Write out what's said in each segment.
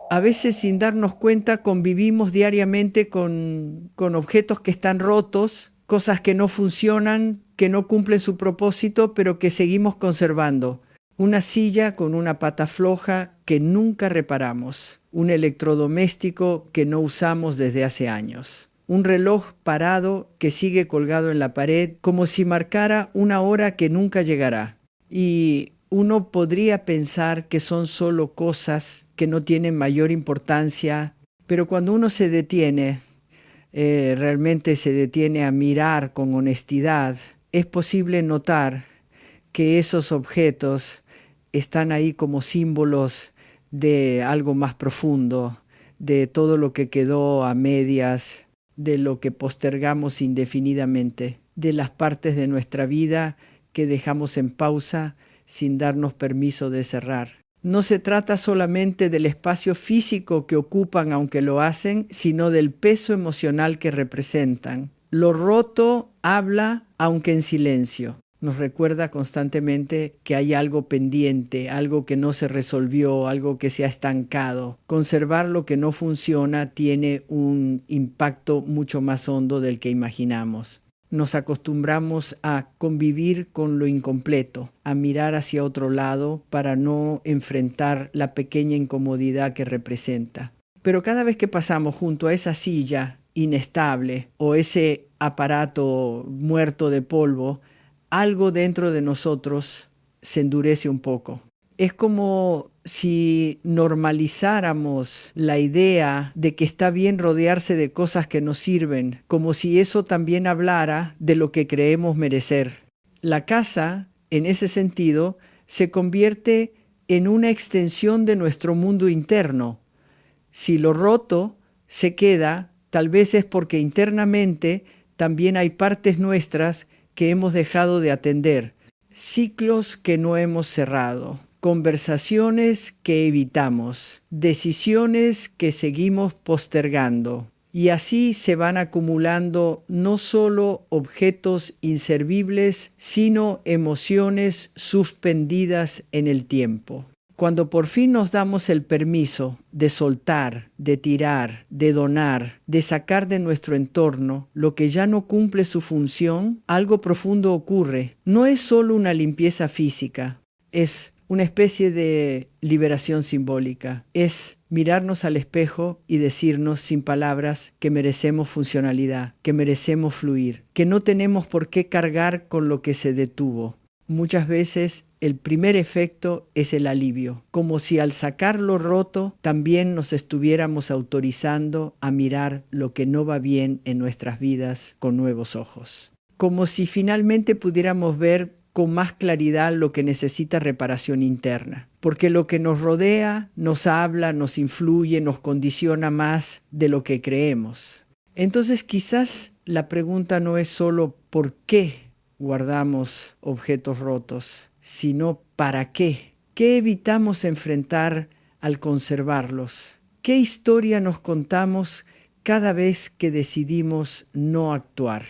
A veces sin darnos cuenta convivimos diariamente con objetos que están rotos, cosas que no funcionan, que no cumplen su propósito, pero que seguimos conservando. Una silla con una pata floja que nunca reparamos. Un electrodoméstico que no usamos desde hace años. Un reloj parado que sigue colgado en la pared como si marcara una hora que nunca llegará. Y uno podría pensar que son solo cosas que no tienen mayor importancia, pero cuando uno se detiene, realmente se detiene a mirar con honestidad, es posible notar que esos objetos están ahí como símbolos de algo más profundo, de todo lo que quedó a medias, de lo que postergamos indefinidamente, de las partes de nuestra vida que dejamos en pausa sin darnos permiso de cerrar. No se trata solamente del espacio físico que ocupan aunque lo hacen, sino del peso emocional que representan. Lo roto habla aunque en silencio. Nos recuerda constantemente que hay algo pendiente, algo que no se resolvió, algo que se ha estancado. Conservar lo que no funciona tiene un impacto mucho más hondo del que imaginamos. Nos acostumbramos a convivir con lo incompleto, a mirar hacia otro lado para no enfrentar la pequeña incomodidad que representa. Pero cada vez que pasamos junto a esa silla inestable o ese aparato muerto de polvo, algo dentro de nosotros se endurece un poco. Es como si normalizáramos la idea de que está bien rodearse de cosas que nos sirven, como si eso también hablara de lo que creemos merecer. La casa, en ese sentido, se convierte en una extensión de nuestro mundo interno. Si lo roto se queda, tal vez es porque internamente también hay partes nuestras que hemos dejado de atender, ciclos que no hemos cerrado, conversaciones que evitamos, decisiones que seguimos postergando. Y así se van acumulando no solo objetos inservibles, sino emociones suspendidas en el tiempo. Cuando por fin nos damos el permiso de soltar, de tirar, de donar, de sacar de nuestro entorno lo que ya no cumple su función, algo profundo ocurre. No es solo una limpieza física, es una especie de liberación simbólica. Es mirarnos al espejo y decirnos sin palabras que merecemos funcionalidad, que merecemos fluir, que no tenemos por qué cargar con lo que se detuvo. Muchas veces el primer efecto es el alivio, como si al sacar lo roto también nos estuviéramos autorizando a mirar lo que no va bien en nuestras vidas con nuevos ojos. Como si finalmente pudiéramos ver con más claridad lo que necesita reparación interna, porque lo que nos rodea nos habla, nos influye, nos condiciona más de lo que creemos. Entonces quizás la pregunta no es solo ¿por qué guardamos objetos rotos?, sino ¿para qué? ¿Qué evitamos enfrentar al conservarlos? ¿Qué historia nos contamos cada vez que decidimos no actuar?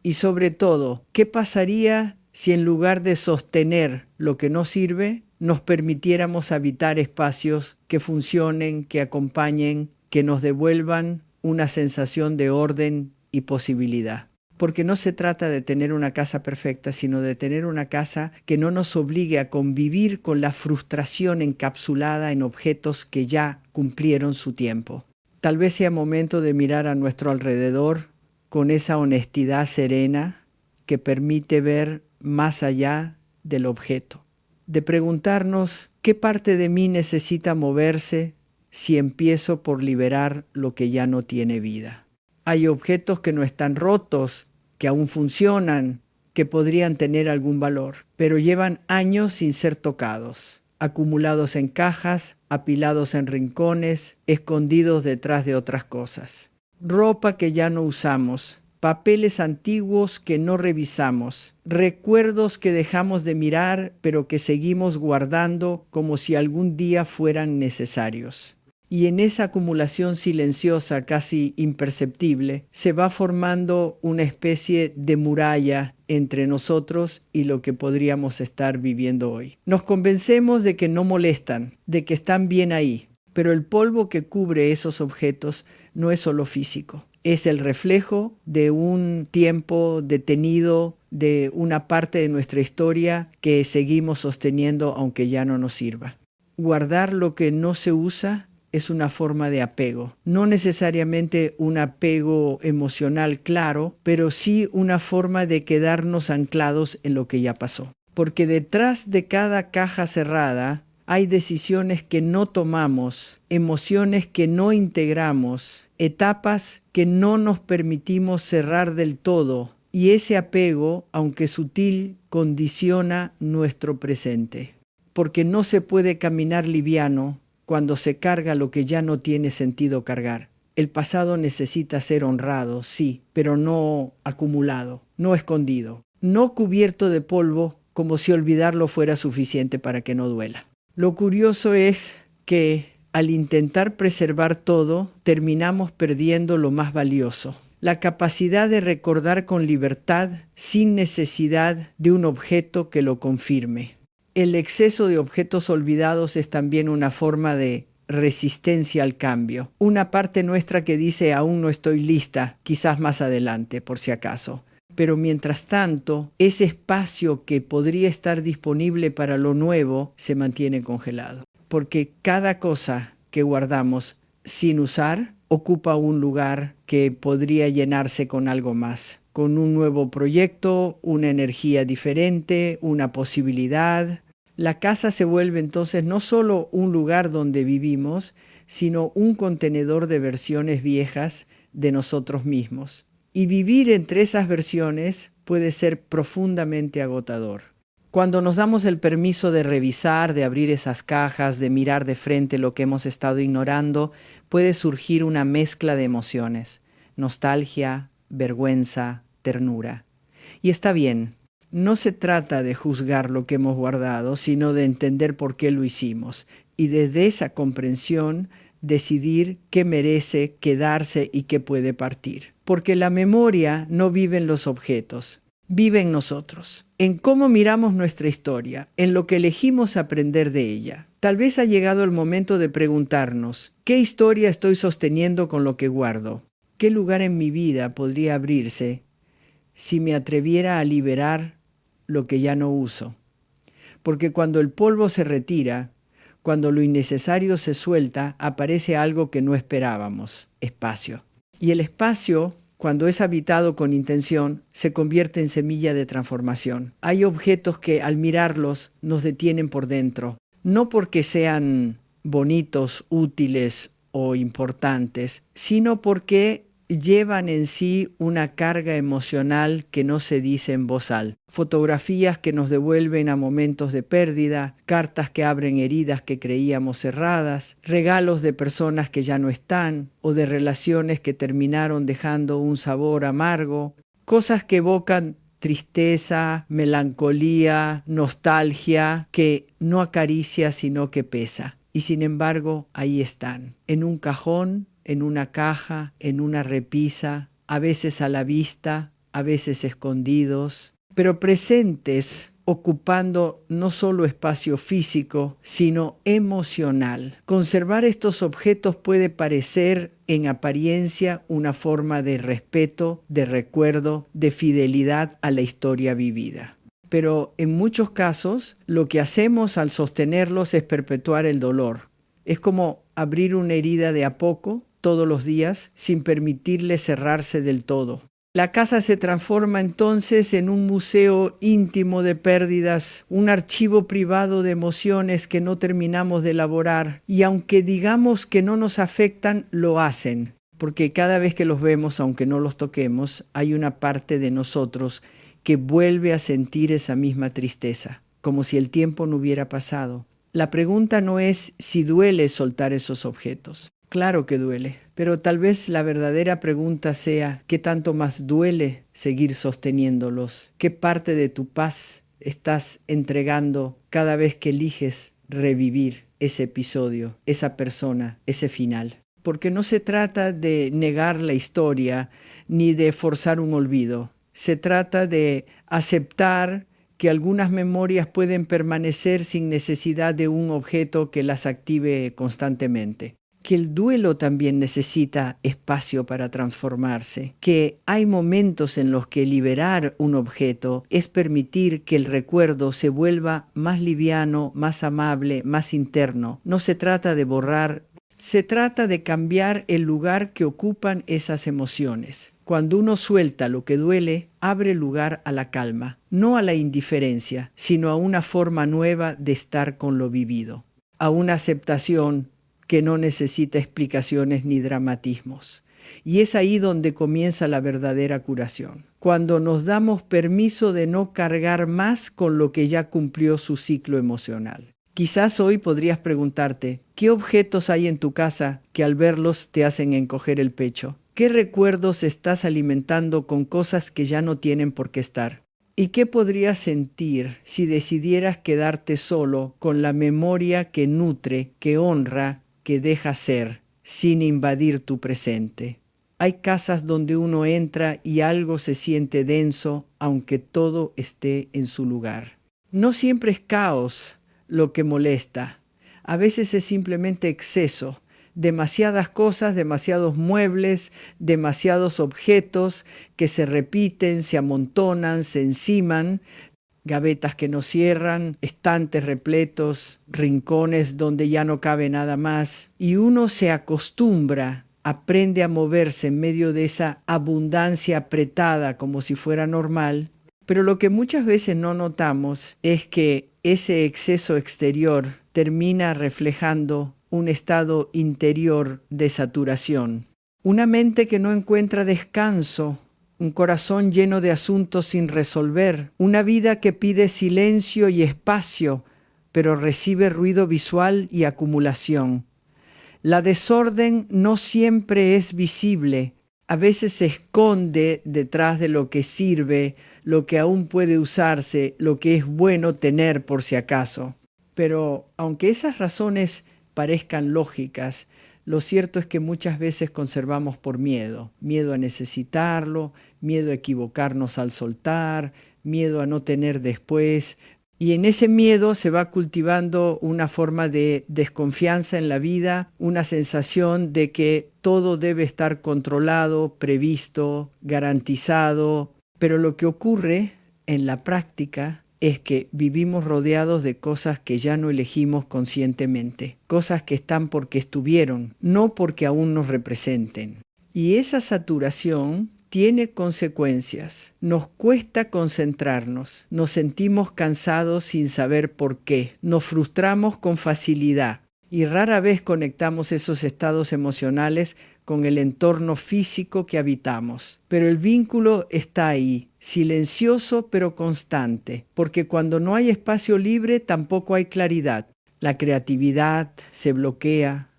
Y sobre todo, ¿qué pasaría si en lugar de sostener lo que no sirve, nos permitiéramos habitar espacios que funcionen, que acompañen, que nos devuelvan una sensación de orden y posibilidad? Porque no se trata de tener una casa perfecta, sino de tener una casa que no nos obligue a convivir con la frustración encapsulada en objetos que ya cumplieron su tiempo. Tal vez sea momento de mirar a nuestro alrededor con esa honestidad serena que permite ver más allá del objeto. De preguntarnos qué parte de mí necesita moverse si empiezo por liberar lo que ya no tiene vida. Hay objetos que no están rotos, que aún funcionan, que podrían tener algún valor, pero llevan años sin ser tocados, acumulados en cajas, apilados en rincones, escondidos detrás de otras cosas. Ropa que ya no usamos, papeles antiguos que no revisamos, recuerdos que dejamos de mirar pero que seguimos guardando como si algún día fueran necesarios. Y en esa acumulación silenciosa, casi imperceptible, se va formando una especie de muralla entre nosotros y lo que podríamos estar viviendo hoy. Nos convencemos de que no molestan, de que están bien ahí. Pero el polvo que cubre esos objetos no es solo físico, es el reflejo de un tiempo detenido, de una parte de nuestra historia que seguimos sosteniendo aunque ya no nos sirva. Guardar lo que no se usa es una forma de apego, no necesariamente un apego emocional claro, pero sí una forma de quedarnos anclados en lo que ya pasó. Porque detrás de cada caja cerrada hay decisiones que no tomamos, emociones que no integramos, etapas que no nos permitimos cerrar del todo, y ese apego, aunque sutil, condiciona nuestro presente. Porque no se puede caminar liviano cuando se carga lo que ya no tiene sentido cargar. El pasado necesita ser honrado, sí, pero no acumulado, no escondido, no cubierto de polvo como si olvidarlo fuera suficiente para que no duela. Lo curioso es que al intentar preservar todo, terminamos perdiendo lo más valioso, la capacidad de recordar con libertad sin necesidad de un objeto que lo confirme. El exceso de objetos olvidados es también una forma de resistencia al cambio. Una parte nuestra que dice aún no estoy lista, quizás más adelante, por si acaso. Pero mientras tanto, ese espacio que podría estar disponible para lo nuevo se mantiene congelado. Porque cada cosa que guardamos sin usar ocupa un lugar que podría llenarse con algo más, con un nuevo proyecto, una energía diferente, una posibilidad. La casa se vuelve entonces no solo un lugar donde vivimos, sino un contenedor de versiones viejas de nosotros mismos. Y vivir entre esas versiones puede ser profundamente agotador. Cuando nos damos el permiso de revisar, de abrir esas cajas, de mirar de frente lo que hemos estado ignorando, puede surgir una mezcla de emociones: nostalgia, vergüenza, ternura. Y está bien. No se trata de juzgar lo que hemos guardado, sino de entender por qué lo hicimos. Y desde esa comprensión, decidir qué merece quedarse y qué puede partir. Porque la memoria no vive en los objetos, vive en nosotros, en cómo miramos nuestra historia, en lo que elegimos aprender de ella. Tal vez ha llegado el momento de preguntarnos, ¿qué historia estoy sosteniendo con lo que guardo? ¿Qué lugar en mi vida podría abrirse si me atreviera a liberar lo que ya no uso? Porque cuando el polvo se retira, cuando lo innecesario se suelta, aparece algo que no esperábamos: espacio. Y el espacio, cuando es habitado con intención, se convierte en semilla de transformación. Hay objetos que al mirarlos nos detienen por dentro, no porque sean bonitos, útiles o importantes, sino porque llevan en sí una carga emocional que no se dice en voz alta. Fotografías que nos devuelven a momentos de pérdida, cartas que abren heridas que creíamos cerradas, regalos de personas que ya no están o de relaciones que terminaron dejando un sabor amargo, cosas que evocan tristeza, melancolía, nostalgia, que no acaricia sino que pesa. Y sin embargo, ahí están, en un cajón, en una caja, en una repisa, a veces a la vista, a veces escondidos, pero presentes, ocupando no solo espacio físico, sino emocional. Conservar estos objetos puede parecer en apariencia una forma de respeto, de recuerdo, de fidelidad a la historia vivida. Pero en muchos casos, lo que hacemos al sostenerlos es perpetuar el dolor. Es como abrir una herida de a poco, todos los días, sin permitirle cerrarse del todo. La casa se transforma entonces en un museo íntimo de pérdidas, un archivo privado de emociones que no terminamos de elaborar, y aunque digamos que no nos afectan, lo hacen, porque cada vez que los vemos, aunque no los toquemos, hay una parte de nosotros que vuelve a sentir esa misma tristeza, como si el tiempo no hubiera pasado. La pregunta no es si duele soltar esos objetos. Claro que duele, pero tal vez la verdadera pregunta sea: ¿qué tanto más duele seguir sosteniéndolos? ¿Qué parte de tu paz estás entregando cada vez que eliges revivir ese episodio, esa persona, ese final? Porque no se trata de negar la historia ni de forzar un olvido. Se trata de aceptar que algunas memorias pueden permanecer sin necesidad de un objeto que las active constantemente, que el duelo también necesita espacio para transformarse, que hay momentos en los que liberar un objeto es permitir que el recuerdo se vuelva más liviano, más amable, más interno. No se trata de borrar, se trata de cambiar el lugar que ocupan esas emociones. Cuando uno suelta lo que duele, abre lugar a la calma, no a la indiferencia, sino a una forma nueva de estar con lo vivido, a una aceptación que no necesita explicaciones ni dramatismos. Y es ahí donde comienza la verdadera curación, cuando nos damos permiso de no cargar más con lo que ya cumplió su ciclo emocional. Quizás hoy podrías preguntarte, ¿qué objetos hay en tu casa que al verlos te hacen encoger el pecho? ¿Qué recuerdos estás alimentando con cosas que ya no tienen por qué estar? ¿Y qué podrías sentir si decidieras quedarte solo con la memoria que nutre, que honra, que deja ser, sin invadir tu presente? Hay casas donde uno entra y algo se siente denso, aunque todo esté en su lugar. No siempre es caos lo que molesta. A veces es simplemente exceso. Demasiadas cosas, demasiados muebles, demasiados objetos que se repiten, se amontonan, se enciman, gavetas que no cierran, estantes repletos, rincones donde ya no cabe nada más. Y uno se acostumbra, aprende a moverse en medio de esa abundancia apretada como si fuera normal. Pero lo que muchas veces no notamos es que ese exceso exterior termina reflejando un estado interior de saturación. Una mente que no encuentra descanso, un corazón lleno de asuntos sin resolver, una vida que pide silencio y espacio, pero recibe ruido visual y acumulación. La desorden no siempre es visible, a veces se esconde detrás de lo que sirve, lo que aún puede usarse, lo que es bueno tener por si acaso. Pero aunque esas razones parezcan lógicas, lo cierto es que muchas veces conservamos por miedo a necesitarlo, miedo a equivocarnos al soltar, miedo a no tener después. Y en ese miedo se va cultivando una forma de desconfianza en la vida, una sensación de que todo debe estar controlado, previsto, garantizado. Pero lo que ocurre en la práctica es que vivimos rodeados de cosas que ya no elegimos conscientemente, cosas que están porque estuvieron, no porque aún nos representen. Y esa saturación tiene consecuencias. Nos cuesta concentrarnos, nos sentimos cansados sin saber por qué, nos frustramos con facilidad y rara vez conectamos esos estados emocionales con el entorno físico que habitamos. Pero el vínculo está ahí, silencioso pero constante, porque cuando no hay espacio libre tampoco hay claridad. La creatividad se bloquea,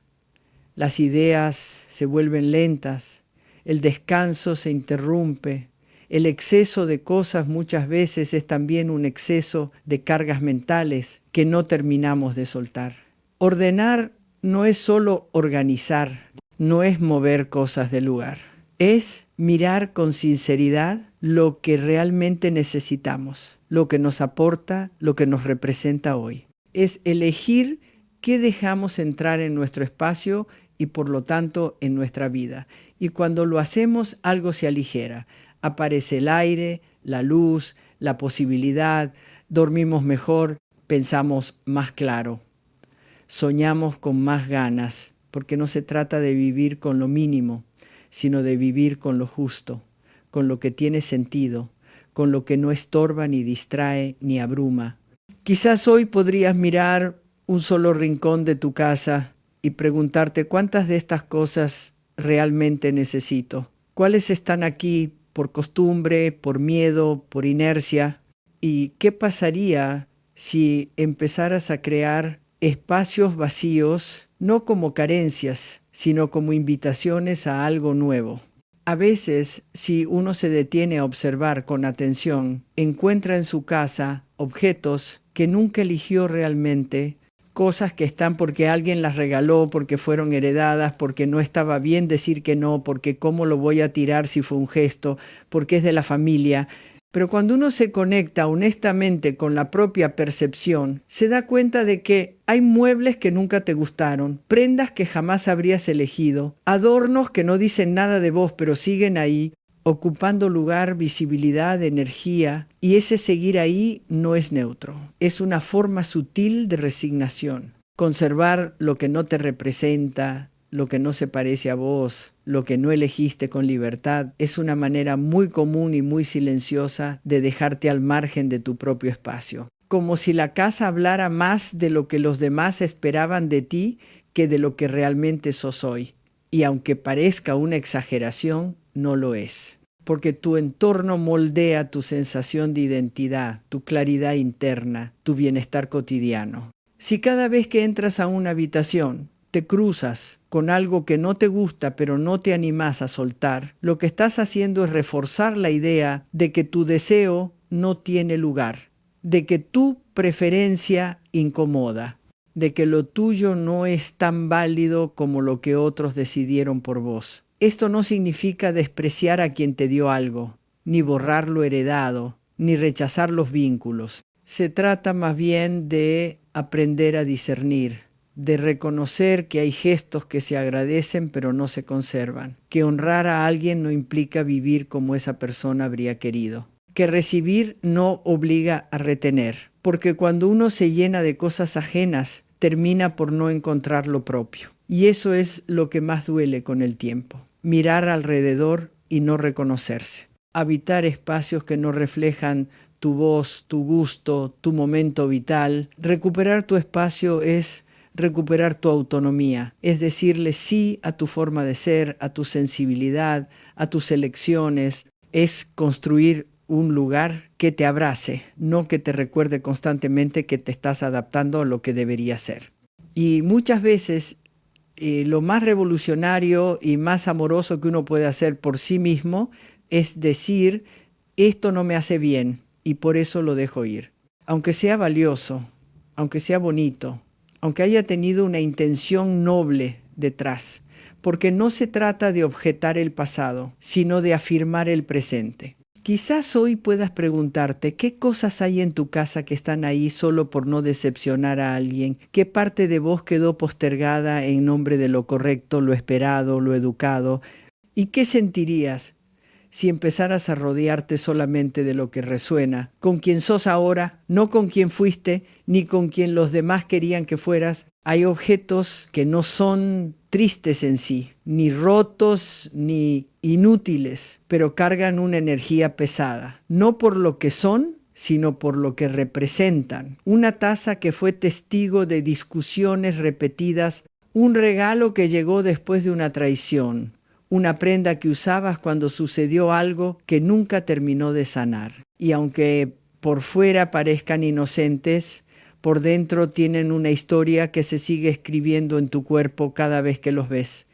las ideas se vuelven lentas, el descanso se interrumpe, el exceso de cosas muchas veces es también un exceso de cargas mentales que no terminamos de soltar. Ordenar no es solo organizar, no es mover cosas del lugar, es mirar con sinceridad lo que realmente necesitamos, lo que nos aporta, lo que nos representa hoy. Es elegir qué dejamos entrar en nuestro espacio y por lo tanto en nuestra vida. Y cuando lo hacemos, algo se aligera. Aparece el aire, la luz, la posibilidad, dormimos mejor, pensamos más claro, soñamos con más ganas, porque no se trata de vivir con lo mínimo, sino de vivir con lo justo, con lo que tiene sentido, con lo que no estorba ni distrae ni abruma. Quizás hoy podrías mirar un solo rincón de tu casa y preguntarte cuántas de estas cosas realmente necesito. ¿Cuáles están aquí por costumbre, por miedo, por inercia? ¿Y qué pasaría si empezaras a crear espacios vacíos, no como carencias, sino como invitaciones a algo nuevo? A veces, si uno se detiene a observar con atención, encuentra en su casa objetos que nunca eligió realmente, cosas que están porque alguien las regaló, porque fueron heredadas, porque no estaba bien decir que no, porque cómo lo voy a tirar si fue un gesto, porque es de la familia. Pero cuando uno se conecta honestamente con la propia percepción, se da cuenta de que hay muebles que nunca te gustaron, prendas que jamás habrías elegido, adornos que no dicen nada de vos pero siguen ahí, ocupando lugar, visibilidad, energía, y ese seguir ahí no es neutro, es una forma sutil de resignación. Conservar lo que no te representa, lo que no se parece a vos, lo que no elegiste con libertad, es una manera muy común y muy silenciosa de dejarte al margen de tu propio espacio. Como si la casa hablara más de lo que los demás esperaban de ti que de lo que realmente sos hoy. Y aunque parezca una exageración, no lo es. Porque tu entorno moldea tu sensación de identidad, tu claridad interna, tu bienestar cotidiano. Si cada vez que entras a una habitación te cruzas con algo que no te gusta pero no te animás a soltar, lo que estás haciendo es reforzar la idea de que tu deseo no tiene lugar, de que tu preferencia incomoda, de que lo tuyo no es tan válido como lo que otros decidieron por vos. Esto no significa despreciar a quien te dio algo, ni borrar lo heredado, ni rechazar los vínculos. Se trata más bien de aprender a discernir, de reconocer que hay gestos que se agradecen pero no se conservan, que honrar a alguien no implica vivir como esa persona habría querido, que recibir no obliga a retener, porque cuando uno se llena de cosas ajenas, termina por no encontrar lo propio. Y eso es lo que más duele con el tiempo, mirar alrededor y no reconocerse, habitar espacios que no reflejan tu voz, tu gusto, tu momento vital. Recuperar tu espacio es recuperar tu autonomía, es decirle sí a tu forma de ser, a tu sensibilidad, a tus elecciones, es construir un lugar que te abrace, no que te recuerde constantemente que te estás adaptando a lo que debería ser. Y muchas veces lo más revolucionario y más amoroso que uno puede hacer por sí mismo es decir, esto no me hace bien y por eso lo dejo ir. Aunque sea valioso, aunque sea bonito, aunque haya tenido una intención noble detrás, porque no se trata de objetar el pasado, sino de afirmar el presente. Quizás hoy puedas preguntarte qué cosas hay en tu casa que están ahí solo por no decepcionar a alguien, qué parte de vos quedó postergada en nombre de lo correcto, lo esperado, lo educado, y qué sentirías si empezaras a rodearte solamente de lo que resuena, con quien sos ahora, no con quien fuiste, ni con quien los demás querían que fueras. Hay objetos que no son tristes en sí, ni rotos, ni inútiles, pero cargan una energía pesada, no por lo que son, sino por lo que representan. Una taza que fue testigo de discusiones repetidas, un regalo que llegó después de una traición, una prenda que usabas cuando sucedió algo que nunca terminó de sanar. Y aunque por fuera parezcan inocentes, por dentro tienen una historia que se sigue escribiendo en tu cuerpo cada vez que los ves.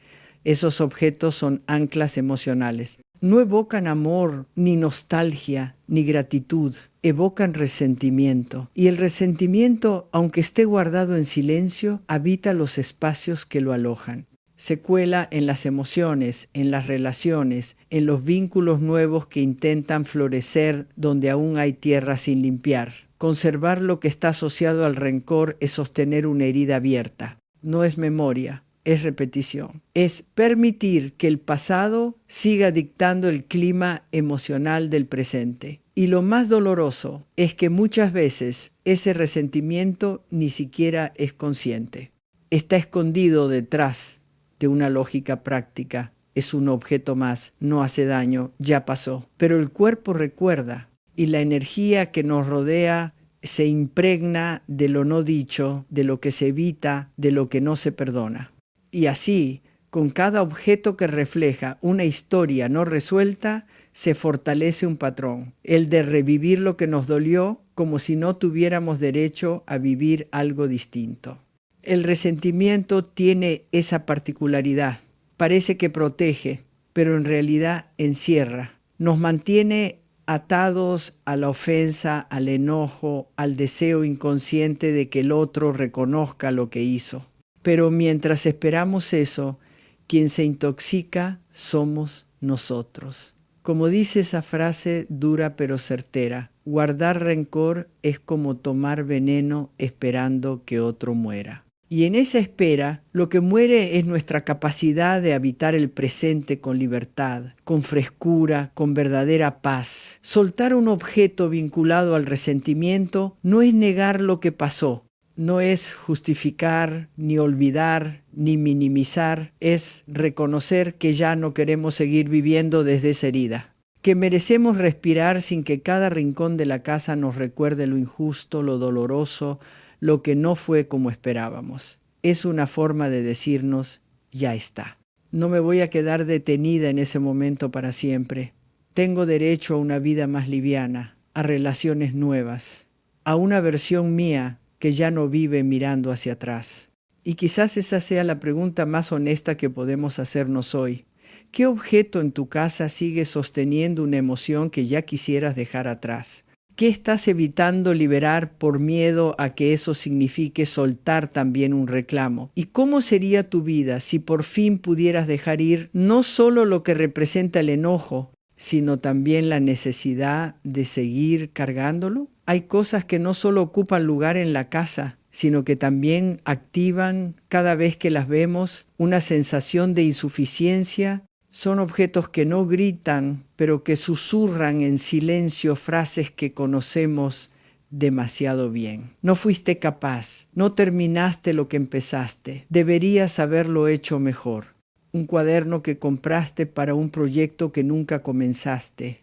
Esos objetos son anclas emocionales. No evocan amor, ni nostalgia, ni gratitud. Evocan resentimiento. Y el resentimiento, aunque esté guardado en silencio, habita los espacios que lo alojan. Se cuela en las emociones, en las relaciones, en los vínculos nuevos que intentan florecer donde aún hay tierra sin limpiar. Conservar lo que está asociado al rencor es sostener una herida abierta. No es memoria, es repetición. Es permitir que el pasado siga dictando el clima emocional del presente. Y lo más doloroso es que muchas veces ese resentimiento ni siquiera es consciente. Está escondido detrás de una lógica práctica. Es un objeto más, no hace daño, ya pasó. Pero el cuerpo recuerda y la energía que nos rodea se impregna de lo no dicho, de lo que se evita, de lo que no se perdona. Y así, con cada objeto que refleja una historia no resuelta, se fortalece un patrón, el de revivir lo que nos dolió como si no tuviéramos derecho a vivir algo distinto. El resentimiento tiene esa particularidad. Parece que protege, pero en realidad encierra. Nos mantiene atados a la ofensa, al enojo, al deseo inconsciente de que el otro reconozca lo que hizo. Pero mientras esperamos eso, quien se intoxica somos nosotros. Como dice esa frase dura pero certera, guardar rencor es como tomar veneno esperando que otro muera. Y en esa espera, lo que muere es nuestra capacidad de habitar el presente con libertad, con frescura, con verdadera paz. Soltar un objeto vinculado al resentimiento no es negar lo que pasó, no es justificar, ni olvidar, ni minimizar, es reconocer que ya no queremos seguir viviendo desde esa herida, que merecemos respirar sin que cada rincón de la casa nos recuerde lo injusto, lo doloroso, lo que no fue como esperábamos. Es una forma de decirnos, ya está. No me voy a quedar detenida en ese momento para siempre. Tengo derecho a una vida más liviana, a relaciones nuevas, a una versión mía que ya no vive mirando hacia atrás. Y quizás esa sea la pregunta más honesta que podemos hacernos hoy. ¿Qué objeto en tu casa sigue sosteniendo una emoción que ya quisieras dejar atrás? ¿Qué estás evitando liberar por miedo a que eso signifique soltar también un reclamo? ¿Y cómo sería tu vida si por fin pudieras dejar ir no solo lo que representa el enojo, sino también la necesidad de seguir cargándolo? Hay cosas que no solo ocupan lugar en la casa, sino que también activan, cada vez que las vemos, una sensación de insuficiencia. Son objetos que no gritan, pero que susurran en silencio frases que conocemos demasiado bien. No fuiste capaz, no terminaste lo que empezaste, deberías haberlo hecho mejor. Un cuaderno que compraste para un proyecto que nunca comenzaste.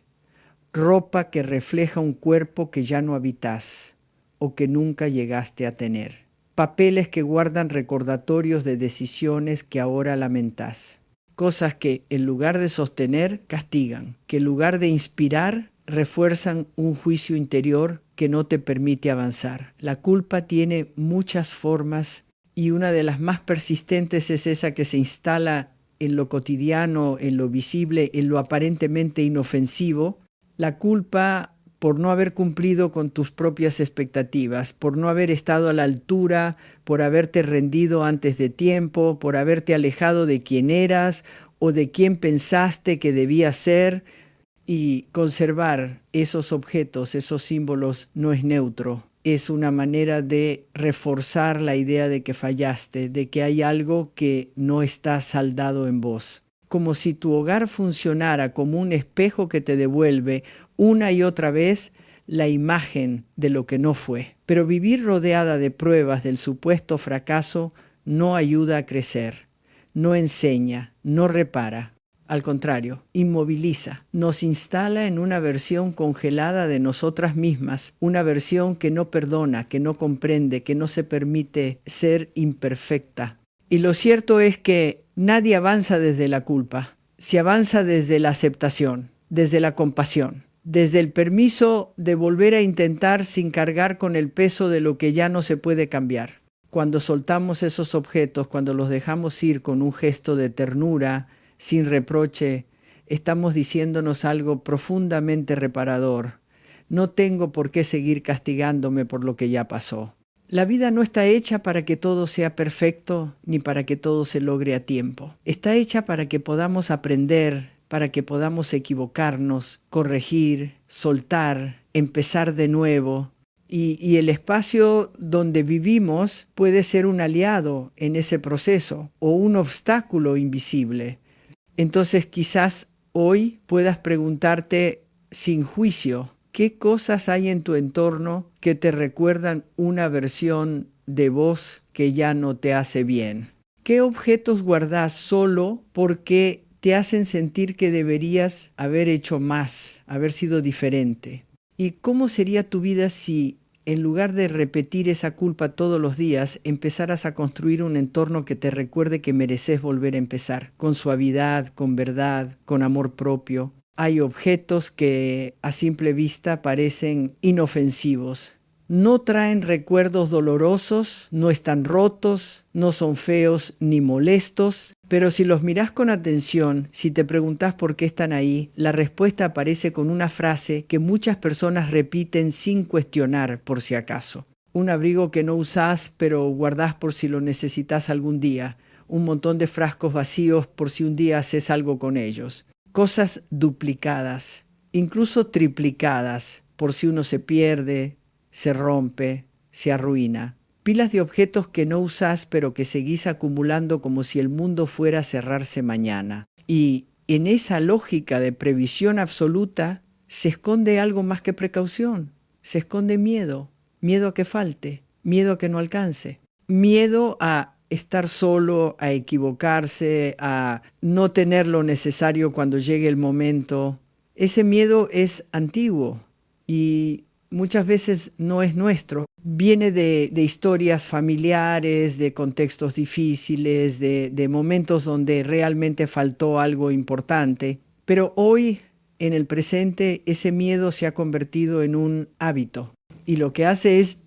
Ropa que refleja un cuerpo que ya no habitas o que nunca llegaste a tener. Papeles que guardan recordatorios de decisiones que ahora lamentas. Cosas que, en lugar de sostener, castigan, que en lugar de inspirar, refuerzan un juicio interior que no te permite avanzar. La culpa tiene muchas formas y una de las más persistentes es esa que se instala en lo cotidiano, en lo visible, en lo aparentemente inofensivo. La culpa por no haber cumplido con tus propias expectativas, por no haber estado a la altura, por haberte rendido antes de tiempo, por haberte alejado de quién eras o de quién pensaste que debías ser. Y conservar esos objetos, esos símbolos, no es neutro. Es una manera de reforzar la idea de que fallaste, de que hay algo que no está saldado en vos. Como si tu hogar funcionara como un espejo que te devuelve una y otra vez la imagen de lo que no fue. Pero vivir rodeada de pruebas del supuesto fracaso no ayuda a crecer, no enseña, no repara. Al contrario, inmoviliza, nos instala en una versión congelada de nosotras mismas, una versión que no perdona, que no comprende, que no se permite ser imperfecta. Y lo cierto es que nadie avanza desde la culpa, se avanza desde la aceptación, desde la compasión, desde el permiso de volver a intentar sin cargar con el peso de lo que ya no se puede cambiar. Cuando soltamos esos objetos, cuando los dejamos ir con un gesto de ternura, sin reproche, estamos diciéndonos algo profundamente reparador. No tengo por qué seguir castigándome por lo que ya pasó. La vida no está hecha para que todo sea perfecto ni para que todo se logre a tiempo. Está hecha para que podamos aprender, para que podamos equivocarnos, corregir, soltar, empezar de nuevo. Y el espacio donde vivimos puede ser un aliado en ese proceso o un obstáculo invisible. Entonces quizás hoy puedas preguntarte sin juicio, ¿qué cosas hay en tu entorno que te recuerdan una versión de vos que ya no te hace bien? ¿Qué objetos guardás solo porque te hacen sentir que deberías haber hecho más, haber sido diferente? ¿Y cómo sería tu vida si en lugar de repetir esa culpa todos los días, empezaras a construir un entorno que te recuerde que mereces volver a empezar, con suavidad, con verdad, con amor propio? Hay objetos que a simple vista parecen inofensivos. No traen recuerdos dolorosos, no están rotos, no son feos ni molestos, pero si los mirás con atención, si te preguntás por qué están ahí, la respuesta aparece con una frase que muchas personas repiten sin cuestionar por si acaso. Un abrigo que no usás pero guardás por si lo necesitas algún día. Un montón de frascos vacíos por si un día haces algo con ellos. cosas duplicadas, incluso triplicadas, por si uno se pierde, se rompe, se arruina. Pilas de objetos que no usás pero que seguís acumulando como si el mundo fuera a cerrarse mañana. Y en esa lógica de previsión absoluta se esconde algo más que precaución. Se esconde miedo, miedo a que falte, miedo a que no alcance, miedo a estar solo, a equivocarse, a no tener lo necesario cuando llegue el momento. Ese miedo es antiguo y muchas veces no es nuestro. Viene de historias familiares, de contextos difíciles, de momentos donde realmente faltó algo importante. Pero hoy, en el presente, ese miedo se ha convertido en un hábito. Y lo que hace es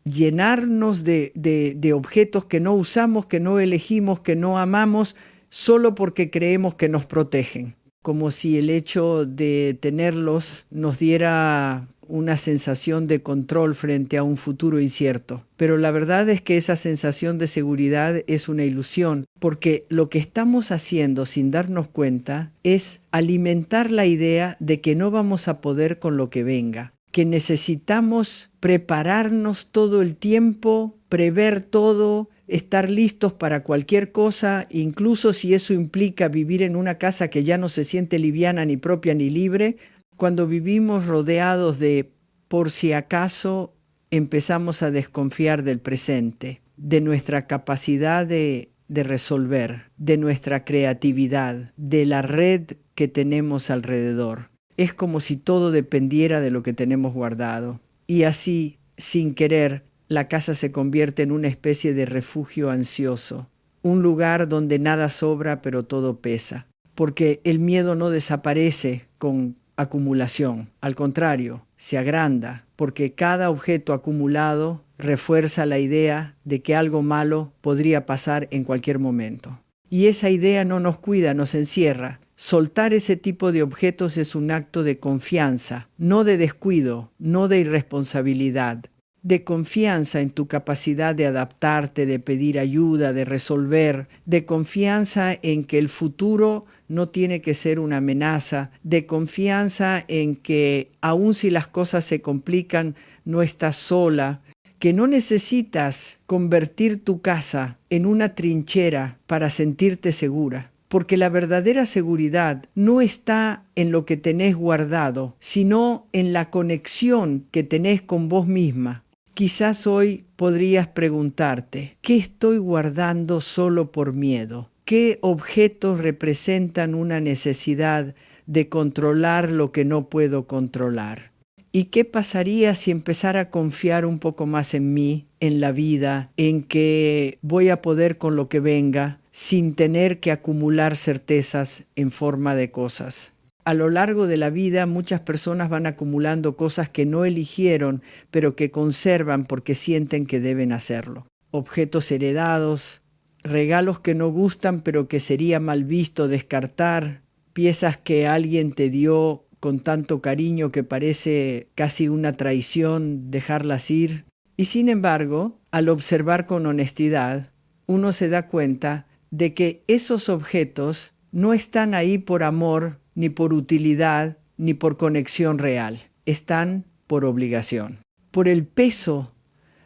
llenarnos de objetos que no usamos, que no elegimos, que no amamos, solo porque creemos que nos protegen. Como si el hecho de tenerlos nos diera una sensación de control frente a un futuro incierto. Pero la verdad es que esa sensación de seguridad es una ilusión, porque lo que estamos haciendo sin darnos cuenta es alimentar la idea de que no vamos a poder con lo que venga, que necesitamos prepararnos todo el tiempo, prever todo, estar listos para cualquier cosa, incluso si eso implica vivir en una casa que ya no se siente liviana, ni propia, ni libre. Cuando vivimos rodeados de por si acaso, empezamos a desconfiar del presente, de nuestra capacidad de resolver, de nuestra creatividad, de la red que tenemos alrededor. Es como si todo dependiera de lo que tenemos guardado. Y así, sin querer, la casa se convierte en una especie de refugio ansioso, un lugar donde nada sobra pero todo pesa, porque el miedo no desaparece con acumulación, al contrario, se agranda, porque cada objeto acumulado refuerza la idea de que algo malo podría pasar en cualquier momento. Y esa idea no nos cuida, nos encierra. Soltar ese tipo de objetos es un acto de confianza, no de descuido, no de irresponsabilidad, de confianza en tu capacidad de adaptarte, de pedir ayuda, de resolver, de confianza en que el futuro no tiene que ser una amenaza, de confianza en que aun si las cosas se complican, no estás sola, que no necesitas convertir tu casa en una trinchera para sentirte segura. Porque la verdadera seguridad no está en lo que tenés guardado, sino en la conexión que tenés con vos misma. Quizás hoy podrías preguntarte, ¿qué estoy guardando solo por miedo? ¿Qué objetos representan una necesidad de controlar lo que no puedo controlar? ¿Y qué pasaría si empezara a confiar un poco más en mí, en la vida, en que voy a poder con lo que venga, sin tener que acumular certezas en forma de cosas? A lo largo de la vida muchas personas van acumulando cosas que no eligieron, pero que conservan porque sienten que deben hacerlo. Objetos heredados, regalos que no gustan pero que sería mal visto descartar, piezas que alguien te dio con tanto cariño que parece casi una traición dejarlas ir. Y sin embargo, al observar con honestidad, uno se da cuenta de que esos objetos no están ahí por amor, ni por utilidad, ni por conexión real. Están por obligación, por el peso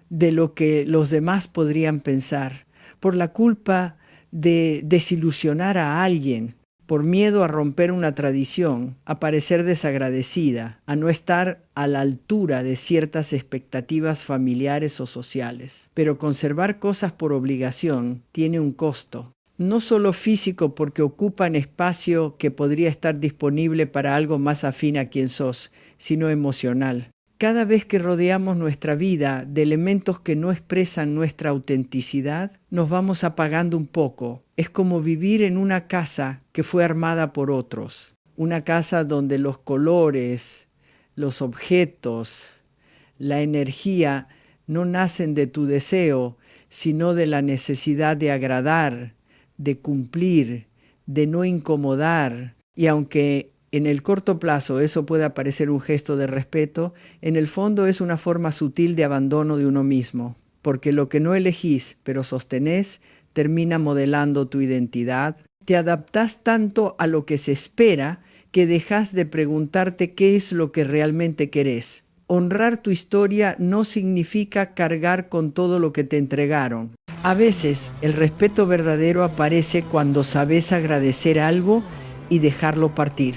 de lo que los demás podrían pensar, por la culpa de desilusionar a alguien, por miedo a romper una tradición, a parecer desagradecida, a no estar a la altura de ciertas expectativas familiares o sociales. Pero conservar cosas por obligación tiene un costo. No solo físico porque ocupan espacio que podría estar disponible para algo más afín a quien sos, sino emocional. Cada vez que rodeamos nuestra vida de elementos que no expresan nuestra autenticidad, nos vamos apagando un poco. Es como vivir en una casa que fue armada por otros. Una casa donde los colores, los objetos, la energía no nacen de tu deseo, sino de la necesidad de agradar, de cumplir, de no incomodar. Y aunque en el corto plazo eso pueda parecer un gesto de respeto, en el fondo es una forma sutil de abandono de uno mismo, porque lo que no elegís pero sostenés termina modelando tu identidad, Te adaptás tanto a lo que se espera que dejas de preguntarte qué es lo que realmente querés. Honrar tu historia no significa cargar con todo lo que te entregaron. A veces el respeto verdadero aparece cuando sabes agradecer algo y dejarlo partir.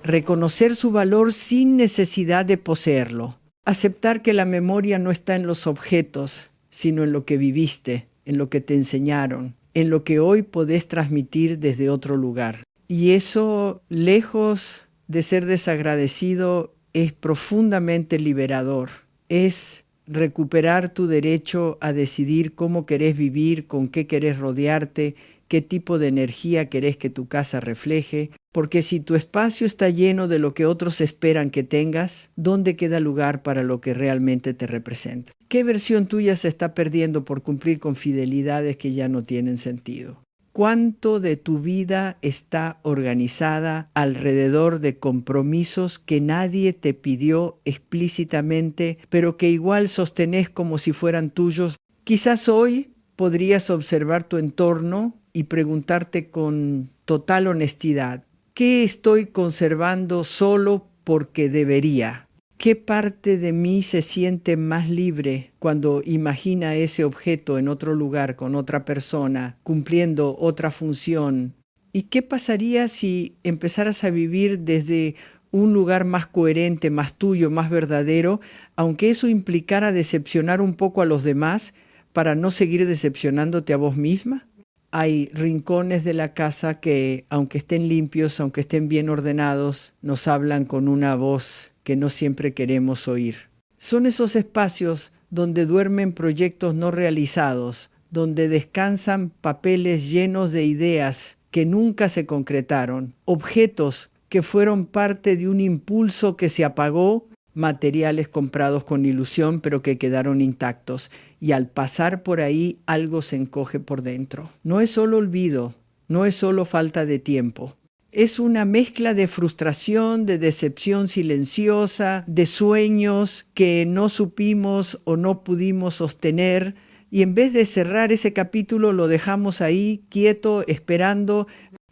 Reconocer su valor sin necesidad de poseerlo. Aceptar que la memoria no está en los objetos, sino en lo que viviste, en lo que te enseñaron, en lo que hoy podés transmitir desde otro lugar. Y eso, lejos de ser desagradecido, es profundamente liberador. Es recuperar tu derecho a decidir cómo querés vivir, con qué querés rodearte, qué tipo de energía querés que tu casa refleje, porque si tu espacio está lleno de lo que otros esperan que tengas, ¿dónde queda lugar para lo que realmente te representa? ¿Qué versión tuya se está perdiendo por cumplir con fidelidades que ya no tienen sentido? ¿Cuánto de tu vida está organizada alrededor de compromisos que nadie te pidió explícitamente, pero que igual sostenés como si fueran tuyos? Quizás hoy podrías observar tu entorno y preguntarte con total honestidad, ¿qué estoy conservando solo porque debería? ¿Qué parte de mí se siente más libre cuando imagina ese objeto en otro lugar, con otra persona, cumpliendo otra función? ¿Y qué pasaría si empezaras a vivir desde un lugar más coherente, más tuyo, más verdadero, aunque eso implicara decepcionar un poco a los demás para no seguir decepcionándote a vos misma? Hay rincones de la casa que, aunque estén limpios, aunque estén bien ordenados, nos hablan con una voz que no siempre queremos oír. Son esos espacios donde duermen proyectos no realizados, donde descansan papeles llenos de ideas que nunca se concretaron, objetos que fueron parte de un impulso que se apagó, materiales comprados con ilusión pero que quedaron intactos, y al pasar por ahí algo se encoge por dentro. No es solo olvido, no es solo falta de tiempo. Es una mezcla de frustración, de decepción silenciosa, de sueños que no supimos o no pudimos sostener, y en vez de cerrar ese capítulo lo dejamos ahí quieto, esperando,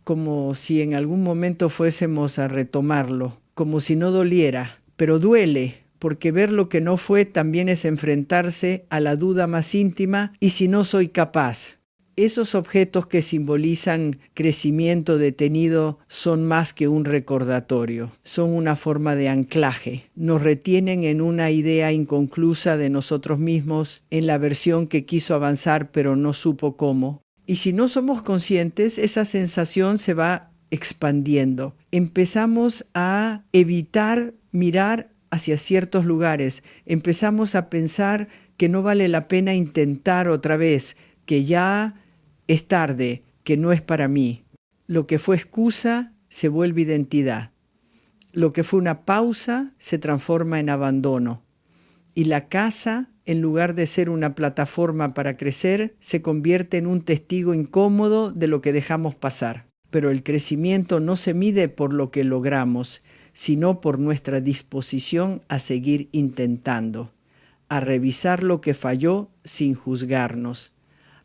como si en algún momento fuésemos a retomarlo, como si no doliera. Pero duele, porque ver lo que no fue también es enfrentarse a la duda más íntima, ¿y si no soy capaz? Esos objetos que simbolizan crecimiento detenido son más que un recordatorio, son una forma de anclaje. Nos retienen en una idea inconclusa de nosotros mismos, en la versión que quiso avanzar pero no supo cómo. Y si no somos conscientes, esa sensación se va expandiendo. Empezamos a evitar mirar hacia ciertos lugares. Empezamos a pensar que no vale la pena intentar otra vez, que ya es tarde, que no es para mí. Lo que fue excusa se vuelve identidad. Lo que fue una pausa se transforma en abandono. Y la casa, en lugar de ser una plataforma para crecer, se convierte en un testigo incómodo de lo que dejamos pasar. Pero el crecimiento no se mide por lo que logramos, sino por nuestra disposición a seguir intentando, a revisar lo que falló sin juzgarnos,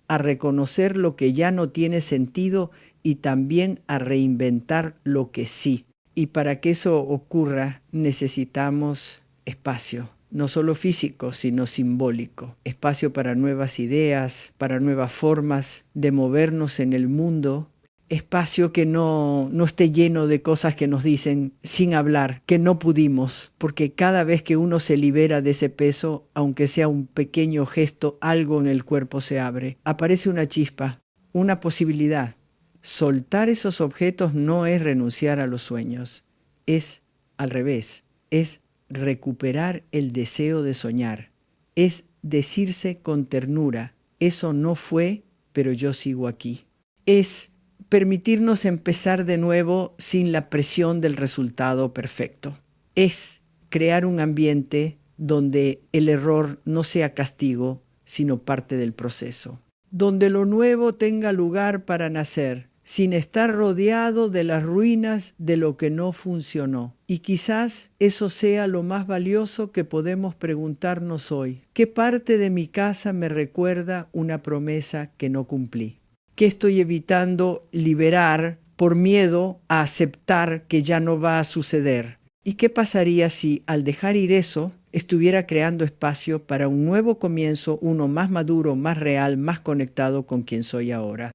a reconocer lo que ya no tiene sentido y también a reinventar lo que sí. Y para que eso ocurra necesitamos espacio, no solo físico, sino simbólico. Espacio para nuevas ideas, para nuevas formas de movernos en el mundo. Espacio que no esté lleno de cosas que nos dicen sin hablar, que no pudimos, porque cada vez que uno se libera de ese peso, aunque sea un pequeño gesto, algo en el cuerpo se abre. Aparece una chispa, una posibilidad. Soltar esos objetos no es renunciar a los sueños, es al revés, es recuperar el deseo de soñar, es decirse con ternura, eso no fue, pero yo sigo aquí. Es permitirnos empezar de nuevo sin la presión del resultado perfecto. Es crear un ambiente donde el error no sea castigo, sino parte del proceso. Donde lo nuevo tenga lugar para nacer, sin estar rodeado de las ruinas de lo que no funcionó. Y quizás eso sea lo más valioso que podemos preguntarnos hoy. ¿Qué parte de mi casa me recuerda una promesa que no cumplí? ¿Qué estoy evitando liberar por miedo a aceptar que ya no va a suceder? ¿Y qué pasaría si al dejar ir eso estuviera creando espacio para un nuevo comienzo, uno más maduro, más real, más conectado con quien soy ahora?